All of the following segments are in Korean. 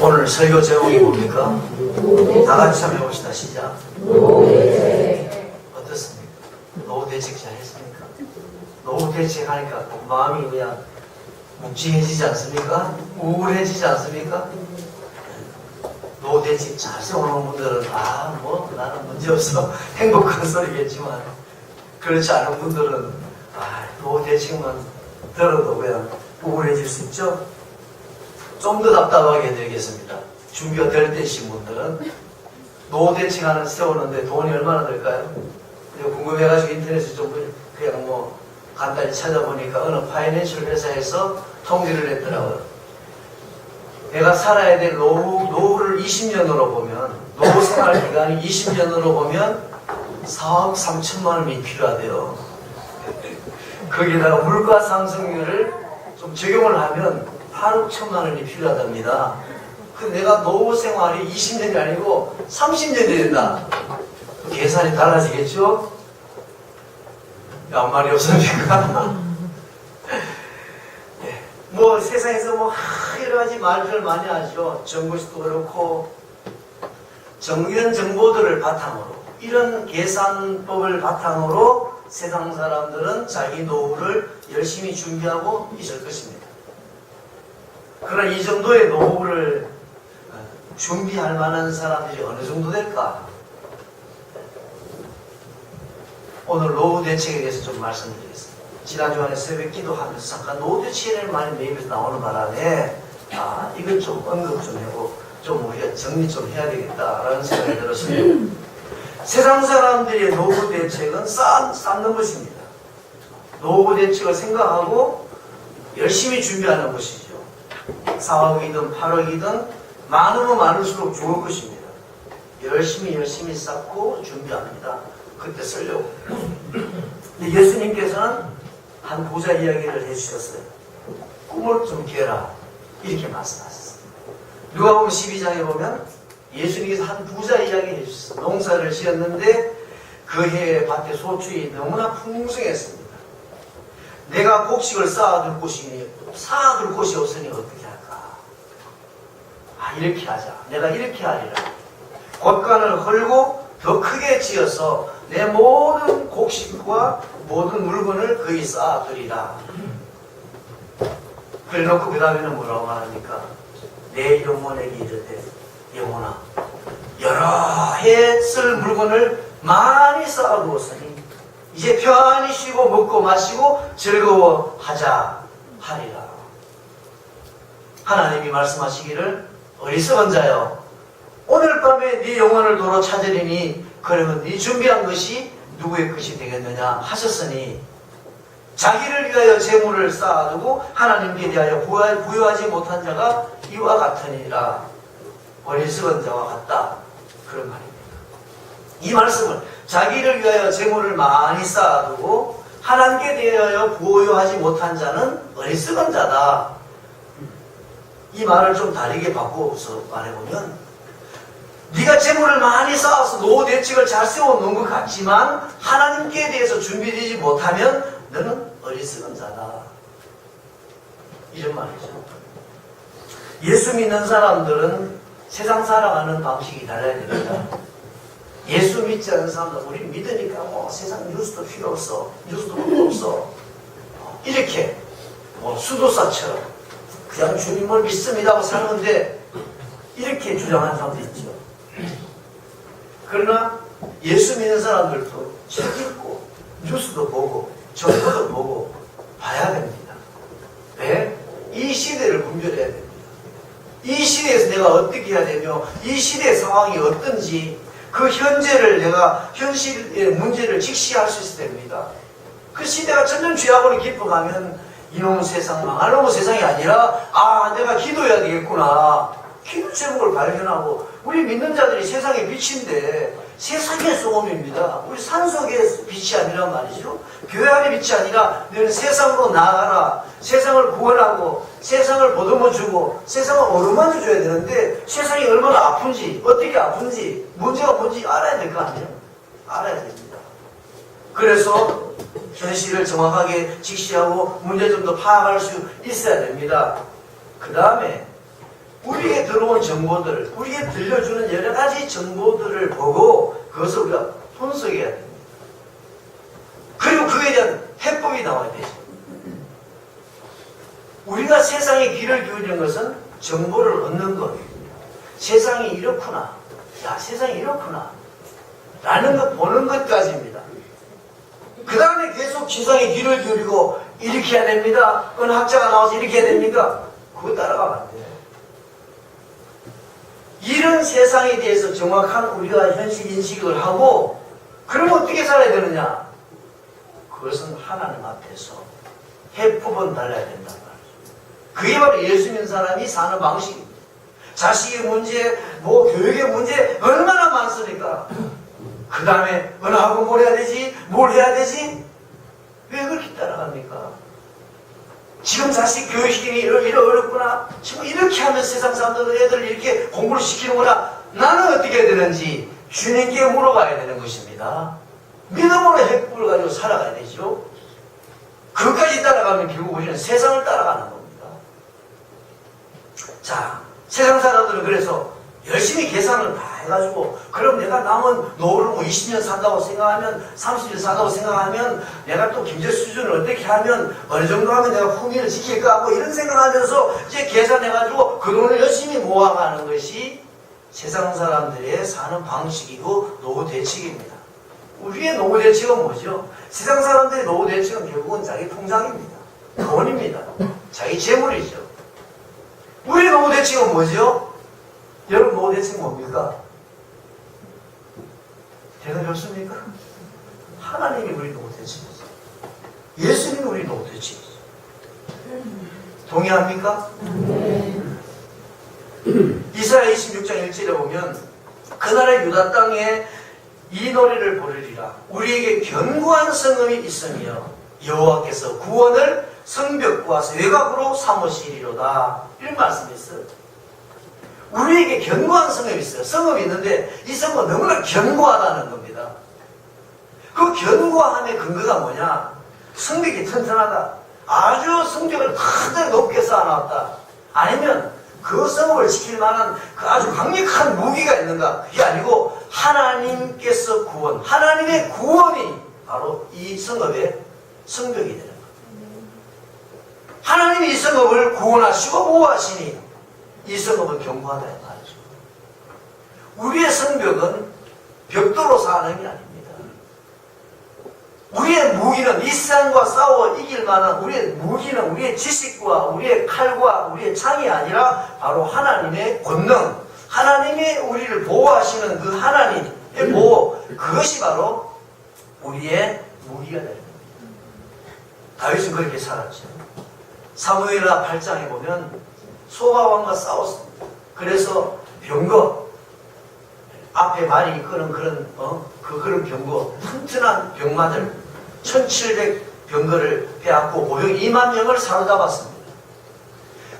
오늘 설교 제목이 뭡니까? 다 같이 한번 해봅시다. 시작. 어떻습니까? 노후 대책 잘 했습니까? 노후 대책하니까 마음이 그냥 묵직해지지 않습니까? 우울해지지 않습니까? 노후 대책 잘 세워놓은 분들은 나는 문제없어 행복한 소리겠지만, 그렇지 않은 분들은 노후 대책만 들어도 그냥 우울해질 수 있죠? 좀 더 답답하게 해드리겠습니다. 준비가 될 때이신 분들은 노후 대책하는 세우는데 돈이 얼마나 들까요? 궁금해가지고 인터넷에 좀 그냥 간단히 찾아보니까 어느 파이낸셜 회사에서 통계를 냈더라고요. 내가 살아야 될 노후를 20년으로 보면, 노후 생활 기간이 20년으로 보면 4억 3천만 원이 필요하대요. 거기다가 물가 상승률을 좀 적용을 하면 8억 1천만 원이 필요하답니다. 근데 내가 노후 생활이 20년이 아니고 30년이 된다. 계산이 달라지겠죠? 아무 말이 없습니까? 세상에서 여러 가지 말들을 많이 하죠. 정부에서도 그렇고, 이런 정보들을 바탕으로, 이런 계산법을 바탕으로 세상 사람들은 자기 노후를 열심히 준비하고 있을 것입니다. 그러나 이 정도의 노후를 준비할 만한 사람들이 어느 정도 될까? 오늘 노후 대책에 대해서 좀 말씀드리겠습니다. 지난주간에 새벽 기도하면서 잠깐 노후 대책에 많이 매입해서 나오는 바람에 이걸 좀 언급 좀 하고 좀 우리가 정리 좀 해야 되겠다라는 생각이 들었습니다. 세상 사람들의 노후 대책은 쌓는 것입니다. 노후 대책을 생각하고 열심히 준비하는 것이죠. 4억이든 8억이든 많으면 많을수록 좋을 것입니다. 열심히 쌓고 준비합니다. 그때 쓰려고. 근데 예수님께서는 한 부자 이야기를 해주셨어요. 꿈을 좀 깨라, 이렇게 말씀하셨어요. 누가복음 12장에 보면 예수님께서 한 부자 이야기 해주셨어요. 농사를 지었는데 그 해에 밭에 소출이 너무나 풍성했습니다. 내가 곡식을 쌓아둘 곳이 없으니 어떻게 할까? 이렇게 하자. 내가 이렇게 하리라. 곳간을 헐고 더 크게 지어서 내 모든 곡식과 모든 물건을 거기 쌓아두리라. 그래 놓고 그 다음에는 뭐라고 말합니까? 내 영혼에게 이르되, 영혼아, 여러 해 쓸 물건을 많이 쌓아두었으니 이제 편히 쉬고 먹고 마시고 즐거워하자 하리라. 하나님이 말씀하시기를, 어리석은 자여, 오늘 밤에 네 영혼을 도로 찾으리니 그러면 네 준비한 것이 누구의 것이 되겠느냐 하셨으니, 자기를 위하여 재물을 쌓아두고 하나님께 대하여 부여하지 못한 자가 이와 같으니라. 어리석은 자와 같다, 그런 말입니다. 이 말씀을, 자기를 위하여 재물을 많이 쌓아두고 하나님께 대하여 부여하지 못한 자는 어리석은 자다. 이 말을 좀 다르게 바꿔서 말해보면, 네가 재물을 많이 쌓아서 노후 대책을 잘 세워놓은 것 같지만 하나님께 대해서 준비되지 못하면 너는 어리석은 자다, 이런 말이죠. 예수 믿는 사람들은 세상 살아가는 방식이 달라야 됩니다. 예수 믿지 않는 사람들은 우리 믿으니까 세상 뉴스도 필요 없어, 뉴스도 필요 없어, 이렇게 수도사처럼 그냥 주님을 믿습니다 하고 사는데, 이렇게 주장하는 사람도 있죠. 그러나 예수 믿는 사람들도 책 읽고 뉴스도 보고 정보도 보고 봐야 됩니다. 왜? 이 시대를 분별해야 됩니다. 이 시대에서 내가 어떻게 해야 되며 이 시대의 상황이 어떤지, 그 현재를 내가 현실의 문제를 직시할 수 있어야 됩니다. 그 시대가 점점 죄악으로 깊어가면 이놈 세상, 망할 놈의 세상이 아니라 내가 기도해야 되겠구나, 기도 제목을 발견하고, 우리 믿는 자들이 세상의 빛인데 세상의 소금입니다. 우리 산속의 빛이 아니란 말이죠. 교회 안의 빛이 아니라 너는 세상으로 나아가라. 세상을 구원하고 세상을 보듬어주고 세상을 어루만져 줘야 되는데, 세상이 얼마나 아픈지, 어떻게 아픈지, 문제가 뭔지 알아야 될 거 아니에요. 알아야 됩니다. 그래서 현실을 정확하게 직시하고 문제점도 파악할 수 있어야 됩니다. 그 다음에 우리 우리에게 들어온 정보들, 우리에게 들려주는 여러 가지 정보들을 보고 그것을 우리가 분석해야 됩니다. 그리고 그에 대한 해법이 나와야 되죠. 우리가 세상에 귀를 기울이는 것은 정보를 얻는 것. 세상이 이렇구나. 야, 세상이 이렇구나. 라는 것 보는 것까지입니다. 그 다음에 계속 세상에 귀를 기울이고 이렇게 해야 됩니다. 어느 학자가 나와서 이렇게 해야 됩니까? 그거 따라가면 안 돼요. 이런 세상에 대해서 정확한 우리가 현실 인식을 하고 그러면 어떻게 살아야 되느냐? 그것은 하나님 앞에서 해법은 달라야 된단 말이죠. 그게 바로 예수 믿는 사람이 사는 방식입니다. 자식의 문제, 교육의 문제 얼마나 많습니까? 그 다음에 어느 학원 뭘 해야 되지? 뭘 해야 되지? 왜 그렇게 따라갑니까? 지금 자식 교육시키기 이렇게 어렵구나. 지금 이렇게 하면 세상 사람들 애들 이렇게 공부를 시키는구나. 나는 어떻게 해야 되는지 주님께 물어봐야 되는 것입니다. 믿음으로 핵불을 가지고 살아가야 되죠. 그것까지 따라가면 결국 우리는 세상을 따라가는 겁니다. 자, 세상 사람들은 그래서 열심히 계산을 다 해가지고 그럼 내가 남은 노후를 20년 산다고 생각하면 30년 산다고 생각하면 내가 또 경제 수준을 어떻게 하면 어느 정도 하면 내가 품위를 지킬까 이런 생각하면서 이제 계산해가지고 그 돈을 열심히 모아가는 것이 세상 사람들의 사는 방식이고 노후 대책입니다. 우리의 노후 대책은 뭐죠? 세상 사람들의 노후 대책은 결국은 자기 통장입니다. 돈입니다. 자기 재물이죠. 우리의 노후 대책은 뭐죠? 여러분 노후 대책은 뭡니까? 대답이 없습니까? 하나님이 우리 노후 대책이죠. 예수님이 우리 노후 대책이죠. 동의합니까? 이사야 26장 1절에 보면 그날의 유다 땅에 이 노래를 부르리라. 우리에게 견고한 성읍이 있으며 여호와께서 구원을 성벽과 외곽으로 삼으시리로다. 이런 말씀이 있어요. 우리에게 견고한 성읍이 있어요. 성읍이 있는데 이 성읍은 너무나 견고하다는 겁니다. 그 견고함의 근거가 뭐냐? 성벽이 튼튼하다. 아주 성벽을 크게 높게 쌓아놨다. 아니면 그 성읍을 지킬 만한 그 아주 강력한 무기가 있는가? 그게 아니고 하나님께서 구원, 하나님의 구원이 바로 이 성읍의 성벽이 되는 겁니다. 하나님이 이 성읍을 구원하시고 보호하시니 이 성읍은 견고하다 이 말이죠. 우리의 성벽은 벽돌로 쌓는 게 아닙니다. 우리의 무기는 이 세상과 싸워 이길 만한 우리의 무기는 우리의 지식과 우리의 칼과 우리의 창이 아니라 바로 하나님의 권능, 하나님이 우리를 보호하시는 그 하나님의 보호, 그것이 바로 우리의 무기가 되는 겁니다. 다윗은 그렇게 살았죠. 사무엘하 8장에 보면 소바왕과 싸웠습니다. 그래서 병거, 앞에 말이 이끄는 그런 병거, 튼튼한 병마들 1700 병거를 빼앗고 보병 2만 명을 사로잡았습니다.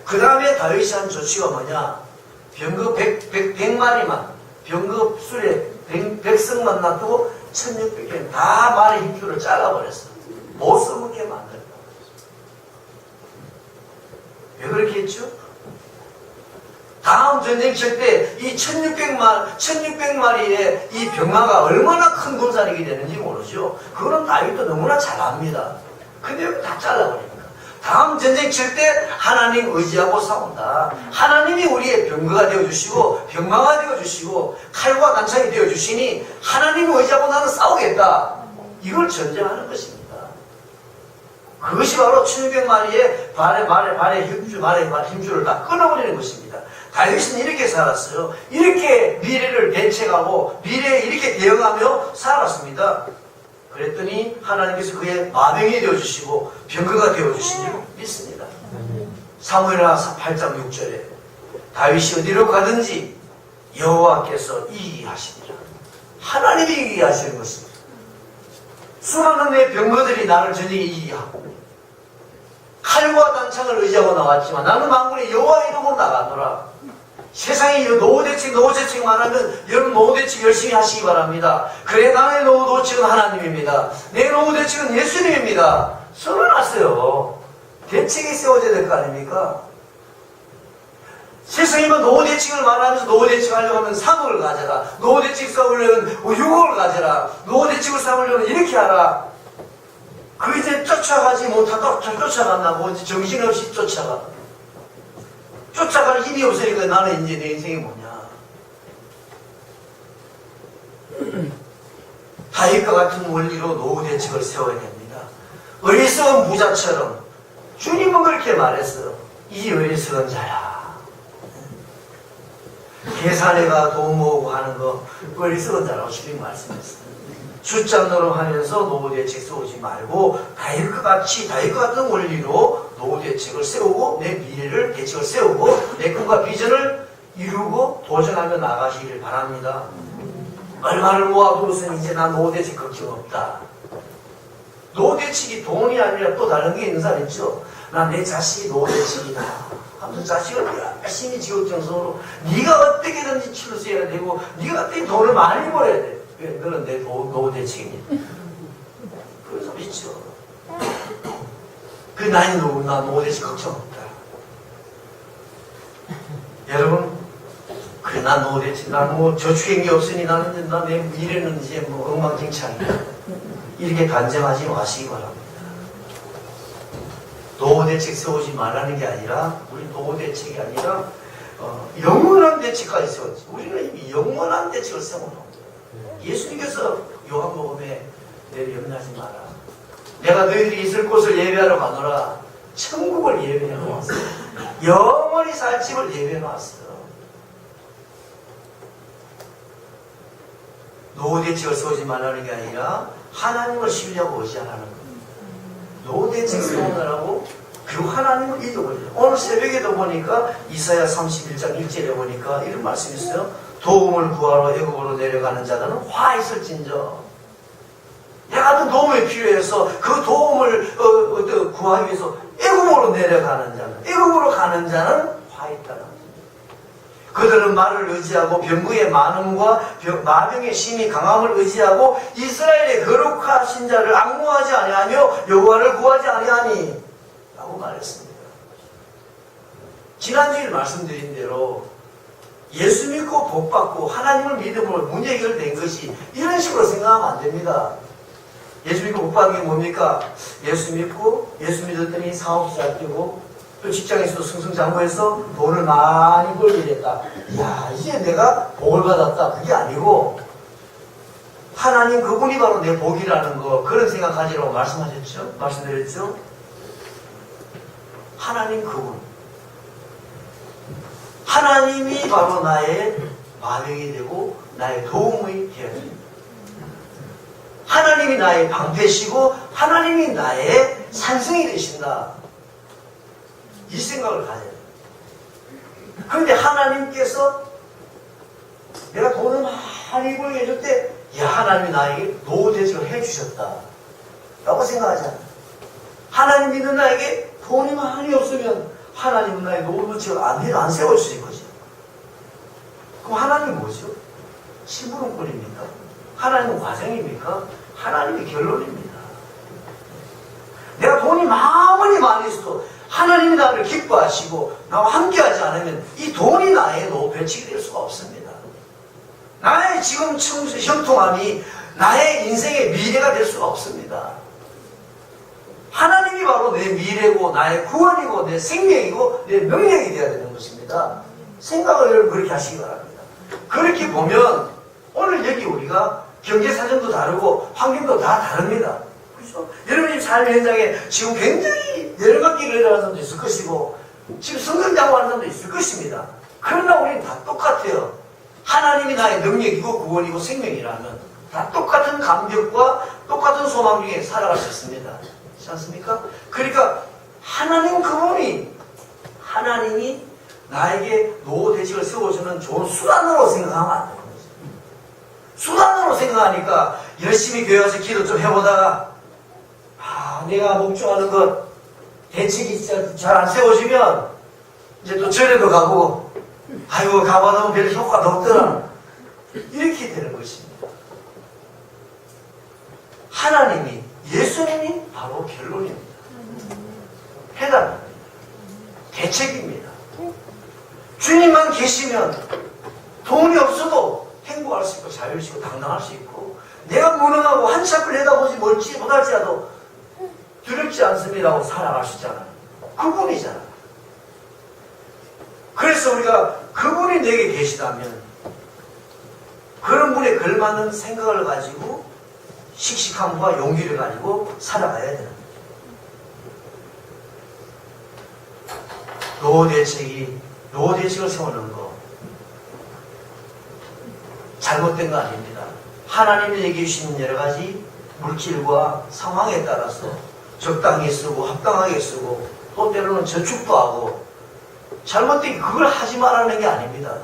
그 다음에 다윗이 한 조치가 뭐냐? 병거 100마리만, 병거 수레 100성만 놔두고 1600개 다 말의 힘줄을 잘라버렸어. 못 써먹게 만들었다. 왜 그렇게 했죠? 다음 전쟁 칠 때 이 1600마리의 이 병마가 얼마나 큰 군사력이 되는지 모르죠. 그거는 다윗도 너무나 잘 압니다. 근데 다 잘라버립니다. 다음 전쟁 칠 때 하나님 의지하고 싸운다. 하나님이 우리의 병거가 되어주시고 병마가 되어주시고 칼과 단창이 되어주시니 하나님을 의지하고 나는 싸우겠다. 이걸 전쟁하는 것입니다. 그것이 바로 1600마리의 발의 힘줄을 다 끊어버리는 것입니다. 다윗은 이렇게 살았어요. 이렇게 미래를 대책하고 미래에 이렇게 대응하며 살았습니다. 그랬더니 하나님께서 그의 마병이 되어주시고 병거가 되어주신 줄 믿습니다. 사무엘하 8장 6절에 다윗이 어디로 가든지 여호와께서 이기게 하시니라. 하나님이 이기게 하시는 것입니다. 수많은 내 병거들이 나를 전쟁에 이기게 하고 칼과 단창을 의지하고 나왔지만 나는 만군의 여호와 이름으로 나가노라. 세상에 노후대책만 하면 여러분 노후대책 열심히 하시기 바랍니다. 그래 나의 노후대책은 하나님입니다. 내 노후대책은 예수님입니다. 써놔놨어요. 대책이 세워져야 될 거 아닙니까? 세상에만 노후대책을 말하면서 노후대책 하려고 하면 3억을 가져라. 노후대책 쌓으려면 6억을 가져라. 노후대책을 쌓으려면 이렇게 하라. 그 이제 쫓아가지 못하도록 쫓아간다고 이제 정신없이 쫓아가. 쫓아갈 힘이 없으니까 나는 이제 내 인생이 뭐냐. 다윗과 같은 원리로 노후대책을 세워야 됩니다. 어리석은 부자처럼 주님은 그렇게 말했어요. 이 어리석은 자야. 계산해가 돈 모으고 하는 거 어리석은 자라고 주님 말씀했어요. 숫자 노름하면서 노후대책 세우지 말고 다윗과 같은 원리로 노후대책을 세우고 내 미래를 대책을 세우고 내 꿈과 비전을 이루고 도전하며 나가시기를 바랍니다. 얼마를 모아두고서는 이제 난 노후대책 걱정 없다. 노후대책이 돈이 아니라 또 다른 게 있는 사람 있죠. 난 내 자식이 노후대책이다. 하면서 자식을 열심히 지급정성으로 네가 어떻게든지 치료해야 되고 네가 어떻게 돈을 많이 벌어야 돼. 왜? 너는 내 노후대책이니. 그런 사람 있죠. 그 나이 누구 나 노후대책 걱정 없다. 여러분 그래 난 노후대책 난 뭐 저축한 게 없으니 나는 내 미래는 이제 뭐 엉망진창이다. 이렇게 단정하지 마시기 바랍니다. 노후대책 세우지 말라는 게 아니라 우리 노후대책이 아니라 영원한 대책까지 세웠지. 우리는 이미 영원한 대책을 세워놓은 거예요. 예수님께서 요한복음에 내를 염려하지 마라. 내가 너희들이 있을 곳을 예배하러 가노라. 천국을 예배해 놓았어요. 영원히 살 집을 예배해 놓았어요. 노후대책을 세우지 말라는 게 아니라 하나님을 신뢰하고 의지하라는 거예요. 노후대책 세우느라고 그리고 하나님을 잊어버려요. 오늘 새벽에도 보니까 이사야 31장 1절에 보니까 이런 말씀이 있어요. 도움을 구하러 애굽으로 내려가는 자들은 화 있을진저. 내가 도움이 필요해서 그 도움을 구하기 위해서 애굽으로 내려가는 자는 애굽으로 가는 자는 화 있다는 그들은 말을 의지하고 병거의 많음과 마병의 심히 강함을 의지하고 이스라엘의 거룩하신 자를 앙무하지 아니하며 여호와를 구하지 아니하니 라고 말했습니다. 지난주에 말씀드린 대로 예수 믿고 복받고 하나님을 믿음으로 문제 해결된 것이 이런 식으로 생각하면 안 됩니다. 예수 믿고 복받는 게 뭡니까? 예수 믿었더니 사업 시작되고 또 직장에서도 승승장구해서 돈을 많이 벌게 됐다. 야, 이제 내가 복을 받았다. 그게 아니고 하나님 그분이 바로 내 복이라는 거 그런 생각하지라고 말씀드렸죠? 하나님 그분. 하나님이 바로 나의 마병이 되고 나의 도움이 되어야 됩니다. 하나님이 나의 방패시고 하나님이 나의 산성이 되신다. 이 생각을 가져야 돼요. 그런데 하나님께서 내가 돈을 많이 벌게 해줄 때, 야, 하나님이 나에게 노후대책을 해주셨다. 라고 생각하잖아요. 하나님 믿는 나에게 돈이 많이 없으면 하나님은 나의 노후대책을 안 세워주실 거죠. 그럼 하나님은 뭐죠? 심부름꾼입니까? 하나님은 과정입니까? 하나님이 결론입니다. 내가 돈이 아무리 많이 있어도 하나님이 나를 기뻐하시고 나와 함께하지 않으면 이 돈이 나의 노후대책이 될 수가 없습니다. 나의 지금 형통함이 나의 인생의 미래가 될 수가 없습니다. 하나님이 바로 내 미래고 나의 구원이고 내 생명이고 내 명령이 되어야 되는 것입니다. 생각을 여러분 그렇게 하시기 바랍니다. 그렇게 보면 오늘 여기 우리가 경제사정도 다르고 환경도 다 다릅니다. 그렇죠? 여러분이 삶의 현장에 지금 굉장히 여러 가지 일어나는 사람도 있을 것이고 지금 성경자고 하는 사람도 있을 것입니다. 그러나 우리는 다 똑같아요. 하나님이 나의 능력이고 구원이고 생명이라면 다 똑같은 감격과 똑같은 소망 중에 살아갈 수 있습니다. 그렇지 않습니까? 그러니까 하나님 그분이 하나님이 나에게 노후대책을 세워주는 좋은 수단으로 생각하면 안 되는 거죠. 수단으로 생각하니까 열심히 교회 와서 기도 좀 해보다가 내가 목적하는 것 대책이 잘 안 세워지면 이제 또 절에도 가고 아이고 가봐도 보면 별 효과도 없더라. 이렇게 되는 것입니다. 하나님이 예수님이 바로 결론입니다. 해답입니다. 대책입니다. 주님만 계시면 돈이 없어도 행복할 수 있고 자유롭고 당당할 수 있고 내가 무능하고 한치 앞을 내다보지 멀지 못할지라도 두렵지 않습니다고 살아갈 수 있잖아요. 그분이잖아. 그래서 우리가 그분이 내게 계시다면 그런 분에 걸맞는 생각을 가지고 씩씩함과 용기를 가지고 살아가야 되는 거예요. 노후 대책을 세우는 거 잘못된 거 아닙니다. 하나님이 얘기해 주시는 여러 가지 물질과 상황에 따라서 적당히 쓰고 합당하게 쓰고 또 때로는 저축도 하고 잘못된 그걸 하지 말라는 게 아닙니다.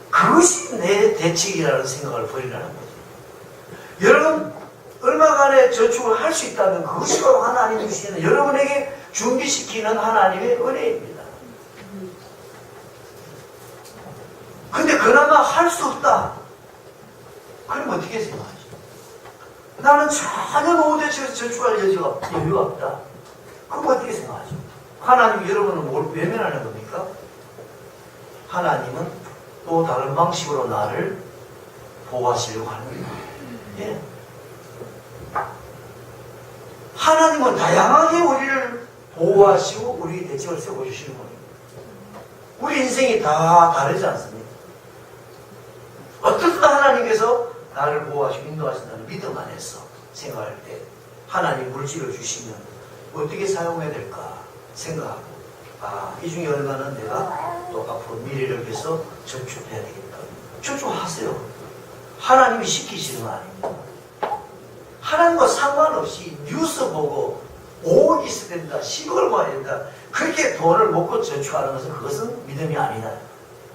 그것이 내 대책이라는 생각을 버리라는 거죠. 여러분 얼마간의 저축을 할 수 있다면 그것이 바로 하나님이 주시는 여러분에게 준비시키는 하나님의 은혜입니다. 근데 그나마 할 수 없다. 그럼 어떻게 생각하죠? 나는 전혀 노후 대책에서 저축할 여유가 없다. 그럼 어떻게 생각하죠? 하나님 여러분은 뭘 외면하는 겁니까? 하나님은 또 다른 방식으로 나를 보호하시려고 하는 거예요. 예. 하나님은 다양하게 우리를 보호하시고 우리 대책을 세워주시는 거예요. 우리 인생이 다 다르지 않습니까? 어떻든 하나님께서 나를 보호하시고 인도하신다는 믿음 안에서 생각할 때 하나님 물질을 주시면 어떻게 사용해야 될까 생각하고 이 중에 얼마는 내가 또 앞으로 미래를 위해서 저축해야 되겠다. 저축하세요. 하나님이 시키시는 거 아닙니다. 하나님과 상관없이 뉴스 보고 5억 있어야 된다, 10억을 모아야 된다. 그렇게 돈을 먹고 저축하는 것은 그것은 믿음이 아니다.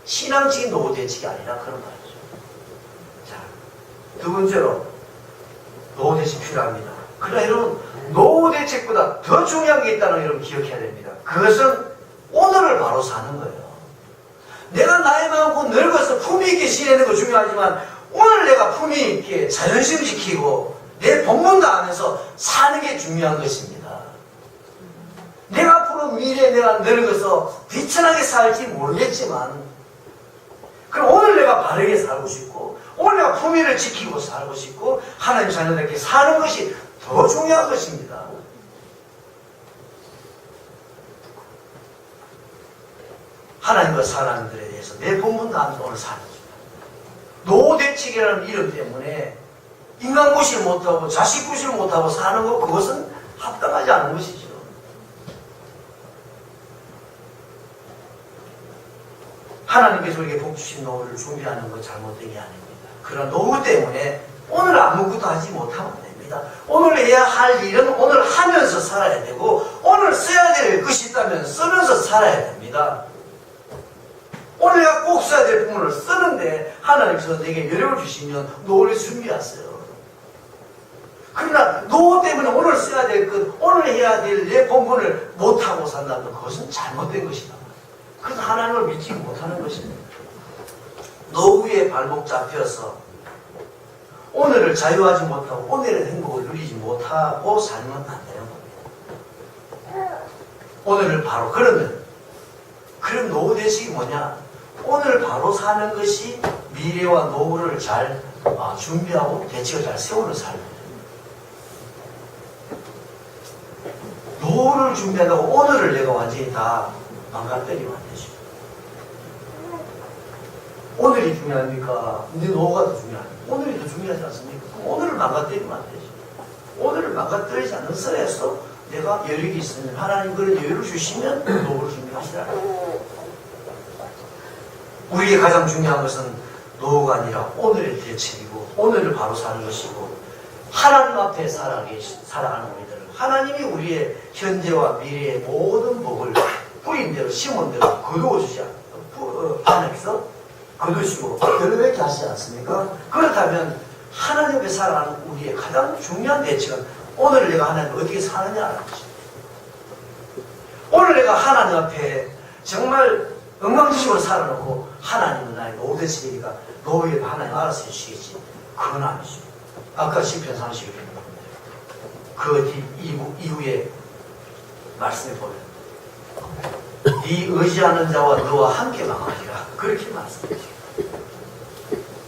신앙적인 노후 대책이 아니라 그런 말이죠. 자, 두 번째로 노후 대책 필요합니다. 그러나 여러분 노후 대책보다 더 중요한 게 있다는 걸 여러분 기억해야 됩니다. 그것은 오늘을 바로 사는 거예요. 내가 나이 많고 늙어서 품위 있게 지내는 거 중요하지만 오늘 내가 품위 있게 자존심 지키고 내 본분도 하면서 사는 게 중요한 것입니다. 내가 앞으로 미래에 내가 늙어서 비천하게 살지 모르겠지만 그럼 오늘 내가 바르게 살고 싶고 오늘 내가 품위를 지키고 살고 싶고 하나님 자녀들께 사는 것이 더 중요한 것입니다. 하나님과 사람들에 대해서 내 본분도 하면서 오늘 사는 겁니다. 노후대책이라는 이름 때문에 인간 구실 못하고 자식 구실 못하고 사는 것 그것은 합당하지 않은 것이죠. 하나님께서 우리에게 복 주신 노후를 준비하는 것 잘못된 게 아닙니다. 그런 노후 때문에 오늘 아무것도 하지 못하면 안 됩니다. 오늘 해야 할 일은 오늘 하면서 살아야 되고 오늘 써야 될 것이 있다면 쓰면서 살아야 됩니다. 오늘 내가 꼭 써야 될 부분을 쓰는데 하나님께서 내게 여력을 주시면 노후를 준비하세요. 그러나 노후 때문에 오늘 써야 될 것, 오늘 해야 될 내 본분을 못하고 산다면 그것은 잘못된 것이다. 그래서 하나님을 믿지 못하는 것입니다. 노후에 발목 잡혀서 오늘을 자유하지 못하고 오늘의 행복을 누리지 못하고 살면 안 되는 겁니다. 오늘을 바로 그러면 그런 노후 대책이 뭐냐? 오늘 바로 사는 것이 미래와 노후를 잘 준비하고 대책을 잘 세우는 삶입니다. 노후를 준비한다고 오늘을 내가 완전히 다 망가뜨리면 안 되죠. 오늘이 중요합니까? 내 노후가 더 중요합니까? 오늘이 더 중요하지 않습니까? 그럼 오늘을 망가뜨리면 안 되죠. 오늘을 망가뜨리지 않는 선에서 내가 여력이 있으면 하나님 그런 여유를 주시면 노후를 준비하시라. 우리에게 가장 중요한 것은 노후가 아니라 오늘의 대책이고 오늘을 바로 사는 것이고 하나님 앞에 살아가는 우리들은 하나님이 우리의 현재와 미래의 모든 복을 뿌린 대로 심은 대로 거두어주지 않고 하나님께서 거두시고 여러분에게 하시지 않습니까? 그렇다면 하나님 앞에 살아가는 우리의 가장 중요한 대책은 오늘 내가 하나님 어떻게 사느냐라는 것입니다. 오늘 내가 하나님 앞에 정말 엉망진창으로 살아놓고 하나님은 나의 노후 대책이니까 노후에 하나님 알아서 해주시겠지. 그건 아니죠. 아까 시편 31편 그 이후에 말씀해 보면 네 의지하는 자와 너와 함께 망하리라. 그렇게 말씀하시죠.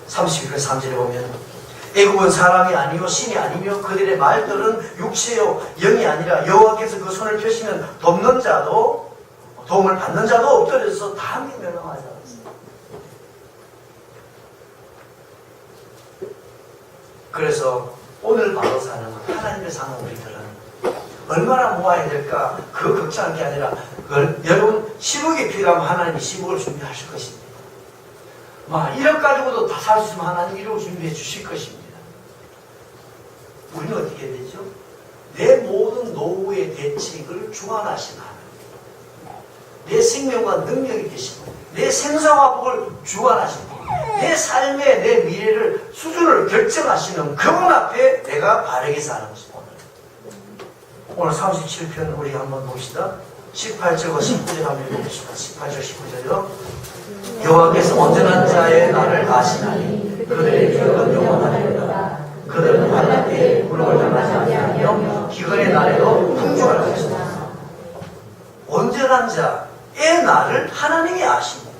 31절 3절에 보면 애국은 사람이 아니요 신이 아니며 그들의 말들은 육체요 영이 아니라 여호와께서 그 손을 펴시면 돕는 자도 도움을 받는 자도 엎드려서 다 함께 멸망하지 않았습니다. 그래서 오늘 바로 사는 하나님의 사는 우리들은 얼마나 모아야 될까? 그 걱정할 게 아니라 여러분 10억이 필요하면 하나님이 10억을 준비하실 것입니다. 1억 가지고도 다 살 수 있으면 하나님 1억을 준비해 주실 것입니다. 우리는 어떻게 해야 되죠? 내 모든 노후의 대책을 주관하신 하나님, 내 생명과 능력이 되시고 내 생사화복을 주관하시고 내 삶의 내 미래를 수준을 결정하시는 그분 앞에 내가 바르게 사는 것입니다. 오늘 37편 우리 한번 봅시다. 18절과 19절 한번 읽어보십시다. 18절 19절이요. 여호와께서 온전한 자의 날을 아시나니 그들의 기업은 영원하리로다. 그들은 환난 때에 부름을 당하지 아니하며 기근의 날에도 풍족할 것이다. 온전한 자의 날을 하나님이 아십니다.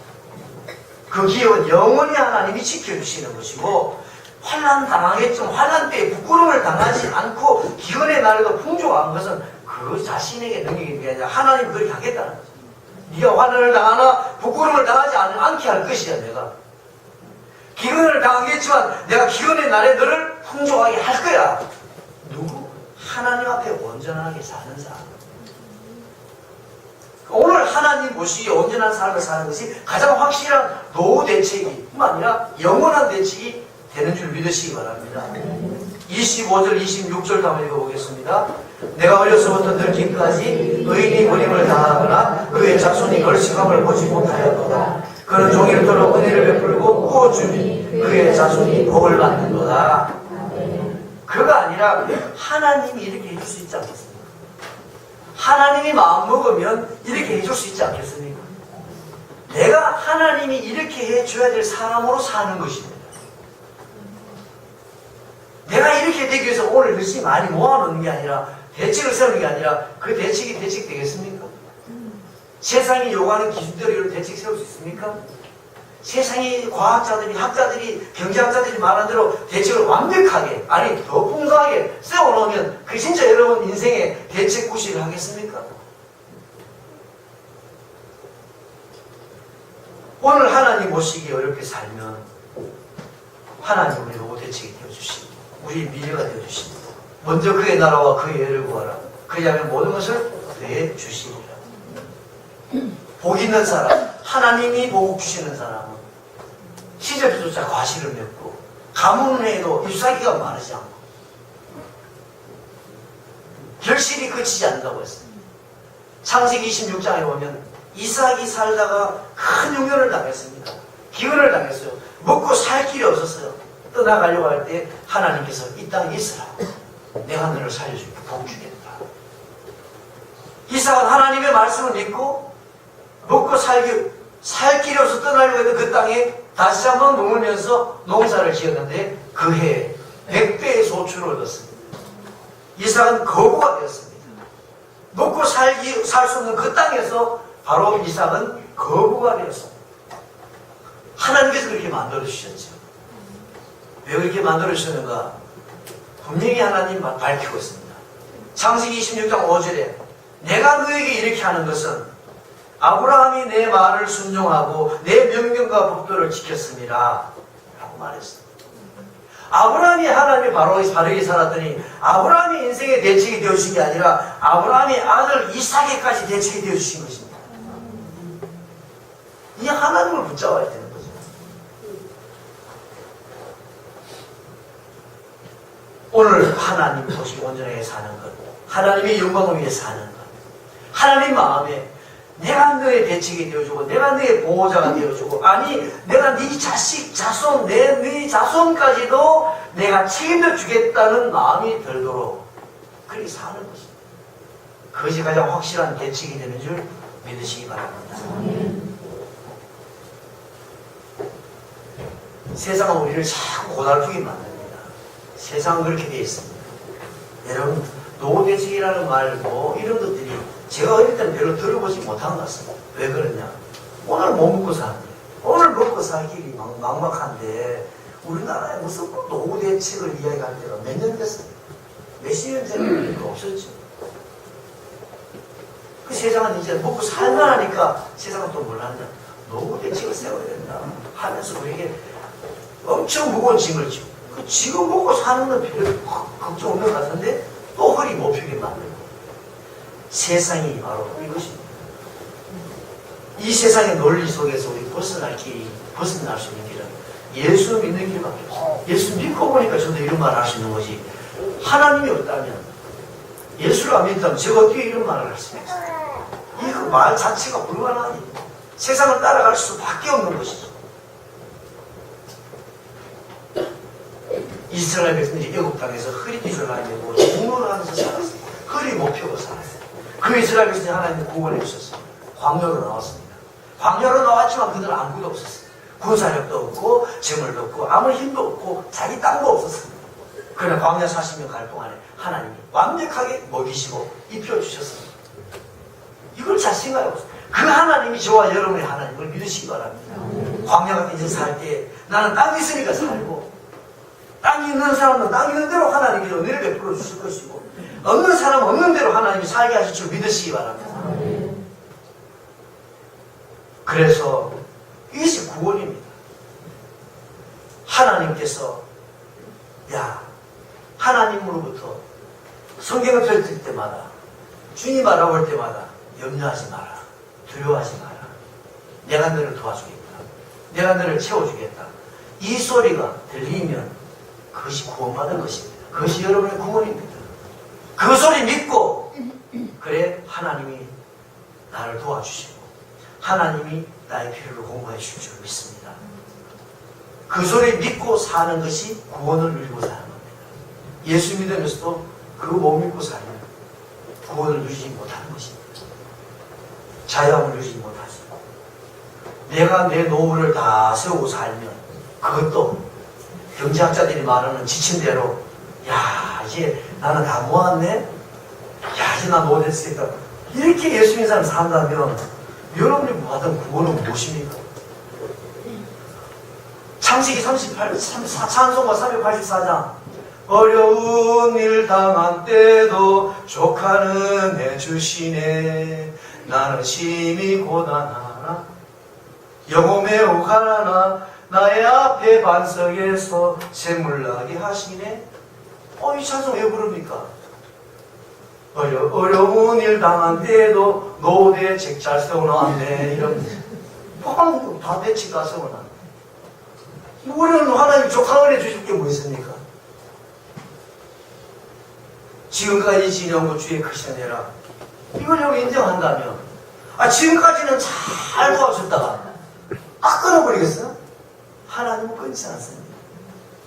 그 기업은 영원히 하나님이 지켜주시는 것이고 환난 당하겠지만 환난 때에 부끄러움을 당하지 않고 기근의 날에도 풍족한 것은 그 자신에게 능력이 있는 게 아니라 하나님 그렇게 하겠다는 거죠. 네가 환난을 당하나 부끄러움을 당하지 않게 할 것이야. 내가 기근을 당하겠지만 내가 기근의 날에 너를 풍족하게 할 거야. 누구? 하나님 앞에 온전하게 사는 사람. 오늘 하나님 모시기에 온전한 삶을 사는 것이 가장 확실한 노후 대책이 뿐만 아니라 영원한 대책이 되는 줄 믿으시기 바랍니다. 25절 26절 한번 읽어보겠습니다. 내가 어려서부터 늙기까지 의인이 버림을 당하거나 그의 자손이 걸식함을 보지 못하였도다. 그는 종일토록 은혜를 베풀고 구워주니 그의 자손이 복을 받는도다. 그가 아니라 하나님이 이렇게 해줄 수 있지 않겠습니까? 하나님이 마음먹으면 이렇게 해줄 수 있지 않겠습니까? 내가 하나님이 이렇게 해줘야 될 사람으로 사는 것입니다. 내가 이렇게 되기 위해서 오늘 열심히 많이 모아놓는 게 아니라 대책을 세우는 게 아니라 그 대책이 대책 되겠습니까? 세상이 요구하는 기준대로 대책 세울 수 있습니까? 세상이 과학자들이 학자들이 경제학자들이 말한 대로 대책을 완벽하게 아니 더 풍성하게 세워놓으면 그게 진짜 여러분 인생의 대책 구실을 하겠습니까? 오늘 하나님 모시기 어렵게 살면 하나님 우리 노후 대책이 되어주십니다. 우리 미래가 되어주십니다. 먼저 그의 나라와 그의 의를 구하라. 그리하면 모든 것을 더해 주시리라. 복 있는 사람, 하나님이 복 주시는 사람은 시절조차 과실을 맺고 가문을 해도 잎사귀가 마르지 않고 결실이 그치지 않는다고 했습니다. 창세기 26장에 보면 이삭이 살다가 큰 흉년을 당했습니다. 기근을 당했어요. 먹고 살 길이 없었어요. 떠나가려고 할 때 하나님께서 이 땅에 있으라. 내가 너를 살려줄게. 복 주겠다. 이삭은 하나님의 말씀을 믿고 먹고 살 길이 없어 떠나려고 했던 그 땅에 다시 한번 머물면서 농사를 지었는데 그 해에 100배의 소출을 얻었습니다. 이삭은 거부가 되었습니다. 먹고 살 수 없는 그 땅에서 바로 이삭은 거부가 되었습니다. 하나님께서 그렇게 만들어주셨죠. 왜 그렇게 만들어주셨는가? 분명히 하나님 밝히고 있습니다. 창세기 26장 5절에 내가 너에게 이렇게 하는 것은 아브라함이 내 말을 순종하고 내 명령과 법도를 지켰습니다. 라고 말했습니다. 아브라함이 하나님이 바르게 살았더니 아브라함이 인생의 대책이 되어주신 게 아니라 아브라함의 아들 이삭에까지 대책이 되어주신 것입니다. 이 하나님을 붙잡아야 되는 거죠. 오늘 하나님 모시고 온전하게 사는 것, 하나님의 영광을 위해 사는 것, 하나님 마음에 내가 너의 대책이 되어주고 내가 너의 보호자가 되어주고 아니 내가 네 자식, 자손, 네 자손까지도 내가 책임져 주겠다는 마음이 들도록 그렇게 사는 것입니다. 그것이 가장 확실한 대책이 되는 줄 믿으시기 바랍니다. 세상은 우리를 자꾸 고달프게 만듭니다. 세상은 그렇게 되어 있습니다. 여러분 노후 대책이라는 말 뭐 이런 것들이 제가 어릴 때는 별로 들어보지 못한 것 같습니다. 왜 그러냐? 오늘 못 먹고 사는 거예요. 오늘 먹고 살 길이 막막한데 우리나라에 무슨 노후 대책을 이야기할 때가 몇 년 됐어요? 몇십 년 전에 없었죠. 그 세상은 이제 먹고 살만 하니까 세상은 또 몰랐냐? 노후 대책을 세워야 된다 하면서 우리에게 엄청 무거운 짐을 지고 그 지금 먹고 사는 건 별로 걱정 없는 것 같은데 또 허리 못 펴게 만들고 세상이 바로 이것입니다. 이 세상의 논리 속에서 우리 벗어날 수 있는 길은 예수 믿는 길밖에 없어요. 예수 믿고 보니까 저도 이런 말 할 수 있는 거지. 하나님이 없다면, 예수를 안 믿다면 제가 어떻게 이런 말을 할 수가 있어요? 이 그 말 자체가 불가능하니 세상을 따라갈 수밖에 없는 것이죠. 이스라엘 백성들이 애국 땅에서 허리띠를 하려고 중노를 하면서 살았어요. 허리 못 펴고 살았어요. 그 이스라엘 백성이 하나님을 구원해 주셨어요. 광야로 나왔습니다. 광야로 나왔지만 그들은 아무것도 없었어요. 군사력도 없고 재물도 없고 아무 힘도 없고 자기 땅도 없었어요. 그러나 광야 40년 갈 동안에 하나님이 완벽하게 먹이시고 입혀주셨습니다. 이걸 잘 생각해보세요. 그 하나님이 저와 여러분의 하나님을 믿으시기 바랍니다. 광야 같은 인생 살 때 나는 땅이 있으니까 살고 땅이 있는 사람은 땅 있는 대로 하나님이 은혜를 베풀어 주실 것이고 없는 사람은 없는 대로 하나님이 살게 하실 줄 믿으시기 바랍니다. 그래서 이것이 구원입니다. 하나님께서 하나님으로부터 성경을 펼칠 때마다 주님 알아볼 때마다 염려하지 마라. 두려워하지 마라. 내가 너를 도와주겠다. 내가 너를 채워주겠다. 이 소리가 들리면 그것이 구원받은 것입니다. 그것이 여러분의 구원입니다. 그 소리 믿고 그래 하나님이 나를 도와주시고 하나님이 나의 필요를 공부해 주실 줄 믿습니다. 그 소리 믿고 사는 것이 구원을 누리고 사는 겁니다. 예수 믿으면서도 그거 못 믿고 살면 구원을 누리지 못하는 것입니다. 자유함을 누리지 못하죠. 내가 내 노후를 다 세우고 살면 그것도 경제학자들이 말하는 지침대로 이제 나는 다 모았네? 이제 나 노후 됐으니까 이렇게 예수 믿는 사람 산다면 여러분이 받은 구원은 무엇입니까? 창세기 찬송가 384장 어려운 일 당한 때도 조카는 내주시네 나는 심히 고단하나 영호 매우 가난하 나의 앞에 반석에서 샘물 나게 하시네. 이 찬송 왜 부릅니까? 어려운 일 당한 때에도 노후 대책 잘 세워놨네. 이런 다 대책 다 세워놨네. 우리는 하나님 조카 은혜 주실 게 뭐 있습니까? 지금까지 지내온 것 주의 크신 은혜라. 이걸 여기 인정한다면 지금까지는 잘 도와줬다가 끊어버리겠어요? 하나님은 끊지 않습니다.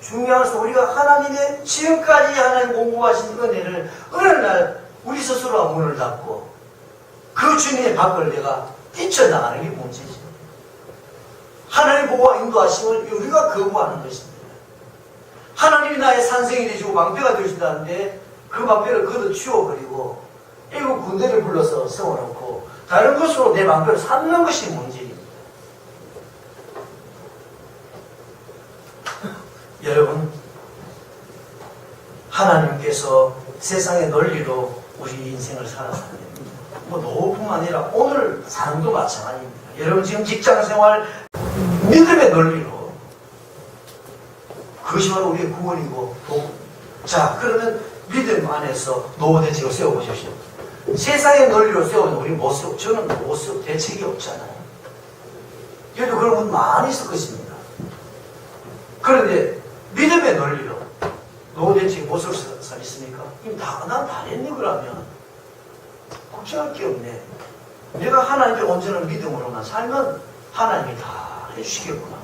중요한 것은 우리가 하나님의 지금까지 하나님 공부하신 은혜를 어느 날 우리 스스로가 문을 닫고 그 주님의 밖을 내가 뛰쳐나가는 게 문제죠. 하나님 보호와 인도하심을 우리가 거부하는 것입니다. 하나님이 나의 산성이 되시고 방패가 되신다는데 그 방패를 걷어 치워버리고 애국 군대를 불러서 세워놓고 다른 것으로 내 방패를 삼는 것이 문제입니다. 여러분, 하나님께서 세상의 논리로 우리 인생을 살아가는 겁니다. 노후뿐만 아니라 오늘 삶도 마찬가지입니다. 여러분 지금 직장생활 믿음의 논리로 그것이 바로 우리의 구원이고 자, 그러면 믿음 안에서 노후 대책을 세워보십시오. 세상의 논리로 세우는 우리 못 세우고 저는 못 세우고 대책이 없잖아요. 여기도 그런 분 많이 있을 것입니다. 그런데 믿음의 논리로 노후 대책이 못 세울 사람 있습니까? 난 다 했네. 그러면 걱정할 게 없네. 내가 하나님께 온전한 믿음으로만 살면 하나님이 다 해주시겠구나.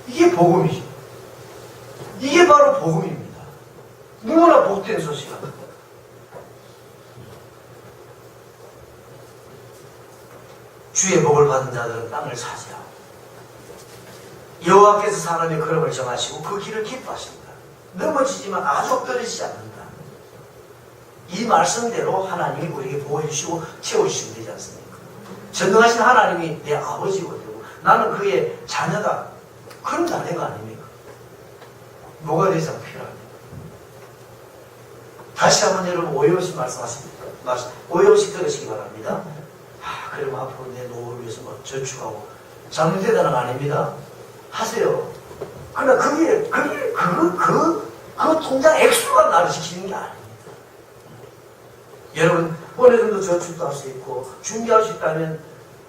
이게 복음이죠. 이게 바로 복음입니다. 누구나 복된 소식입니다. 주의 복을 받은 자들은 땅을 차지하고 여호와께서 사람의 걸음을 정하시고 그 길을 기뻐하십니다. 넘어지지만 아주 엎드리지 않는다. 이 말씀대로 하나님이 우리에게 보호해 주시고 채워주시면 되지 않습니까? 전능하신 하나님이 내 아버지가 되고 나는 그의 자녀다. 그런 자녀가 아닙니까? 뭐가 되지 필요합니다. 다시 한번 여러분 오해 없이 말씀하십니다. 오해 없이 들으시기 바랍니다. 그러면 앞으로 내 노후를 위해서 뭐 저축하고 잘못되다는 거 아닙니다. 하세요. 그러나 그 통장 액수가 나를 지키는 게 아닙니다. 여러분, 어느 정도 저축도 할 수 있고, 준비할 수 있다면,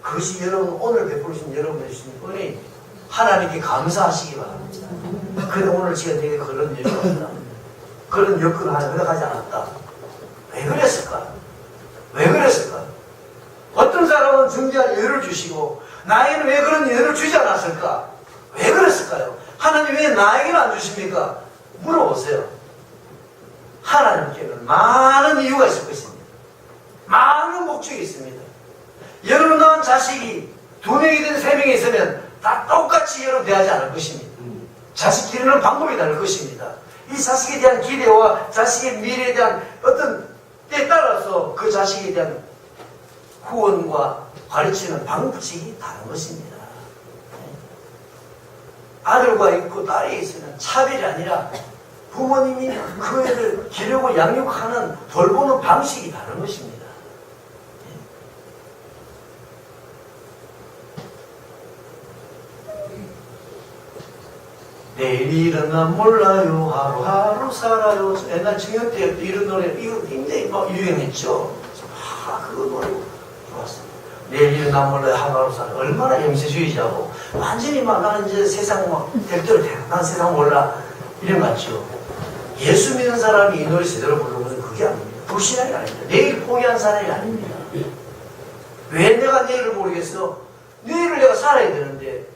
그것이 여러분, 오늘 베풀으신 여러분의 주신 은혜입니다. 하나님께 감사하시기 바랍니다. 그래, 오늘 제가 내게 그런 여유가 그런 여건을 하나 허락하지 않았다. 왜 그랬을까? 왜 그랬을까? 어떤 사람은 준비할 여유를 주시고, 나에게는 왜 그런 여유를 주지 않았을까? 왜 그랬을까요? 하나님 왜 나에게는 안 주십니까? 물어보세요. 하나님께는 많은 이유가 있을 것입니다. 많은 목적이 있습니다. 여러분 낳은 자식이 2명이든 3명이 있으면 다 똑같이 여러분 대하지 않을 것입니다. 자식 기르는 방법이 다를 것입니다. 이 자식에 대한 기대와 자식의 미래에 대한 어떤 때에 따라서 그 자식에 대한 후원과 가르치는 방법이 다른 것입니다. 아들과 있고 딸이 있으면 차별이 아니라 부모님이 그 애를 기르고 양육하는 돌보는 방식이 다른 것입니다. 내일은 난 몰라요 하루하루 살아요. 옛날 청년 때 이런 노래 이거 굉장히 막 유행했죠. 그 노래 좋았어요. 내일은 난 몰라요 하루하루 살아요. 얼마나 영세주의자고 완전히 막 나는 이제 세상 막 될 대로 돼. 난 세상 몰라 이런 거 같죠. 예수 믿는 사람이 이 노래 제대로 부르는 것은 그게 아닙니다. 불신앙이 아닙니다. 내일 포기한 사람이 아닙니다. 왜 내가 내일을 모르겠어? 내일을 내가 살아야 되는데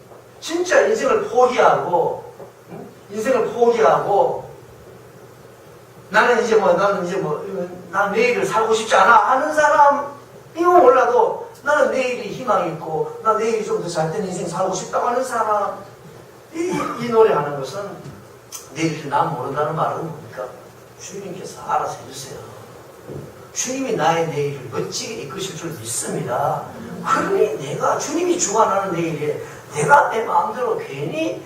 진짜 인생을 포기하고 나는 내일을 살고 싶지 않아 하는 사람이면 몰라도 나는 내일이 희망이 있고 나 내일이 좀 더 잘된 인생 살고 싶다고 하는 사람 이 노래 하는 것은 내일을 난 모른다는 말은 뭡니까? 주님께서 알아서 해주세요. 주님이 나의 내일을 멋지게 이끄실 줄 믿습니다. 그러니 내가 주님이 주관하는 내일에 내가 내 마음대로 괜히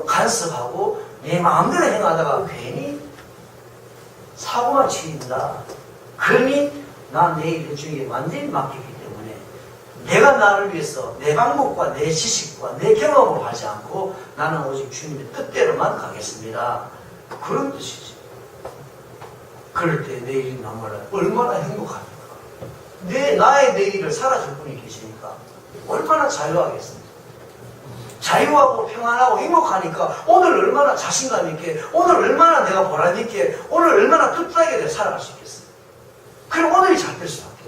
간섭하고 내 마음대로 행하다가 괜히 사고만 치인다. 그러니 난 내일 주님께 완전히 맡기기 때문에 내가 나를 위해서 내 방법과 내 지식과 내 경험으로 하지 않고 나는 오직 주님의 뜻대로만 가겠습니다. 그런 뜻이지. 그럴 때 내일이 나무라 얼마나 행복합니까? 나의 내일을 살아줄 분이 계시니까 얼마나 자유하겠습니까? 자유하고 평안하고 행복하니까 오늘 얼마나 자신감 있게, 오늘 얼마나 내가 보람 있게, 오늘 얼마나 뜻하게 내가 살아갈 수 있겠어요. 그럼 오늘이 잘 될 수밖에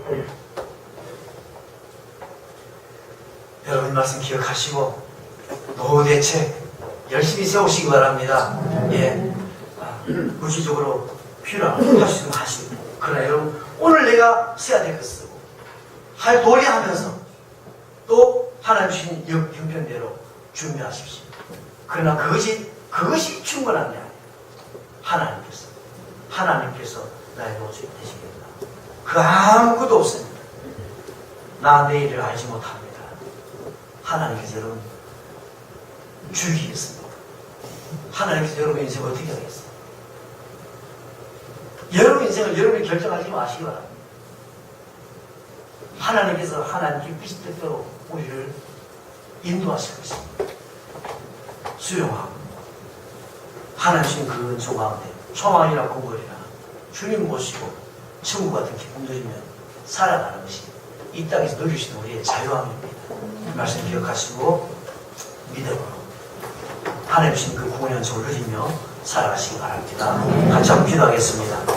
없는. 여러분 말씀 기억하시고 노후 대책 열심히 세우시기 바랍니다. 예, 물질적으로 필요한 할 수 있는 거 하시고, 그러나 여러분 오늘 내가 써야 될 것 쓰고 할 도리 하면서 또 하나님 주신 형편대로 준비하십시오. 그러나 그것이 충분한 게 아니에요. 하나님께서 나의 보조가 되시겠다. 그 아무것도 없습니다. 나 내일을 알지 못합니다. 하나님께서 여러분 죽이겠습니다. 하나님께서 여러분 인생을 어떻게 하겠어요? 여러분 인생을 여러분이 결정하지 마시기 바랍니다. 하나님께서 하나님께 빛 뜻대로 우리를 인도하실 것입니다. 수용하고 하나님 주신 그 조가운데 소망이나 공부이나 주님 모시고 천국 같은 기쁨 누리며 살아가는 것이 이 땅에서 누리시는 우리의 자유함입니다. 말씀 기억하시고 믿음으로 하나님 주신 그 구원의 은총을 누리며 살아가시기 바랍니다. 같이 한번 기도하겠습니다.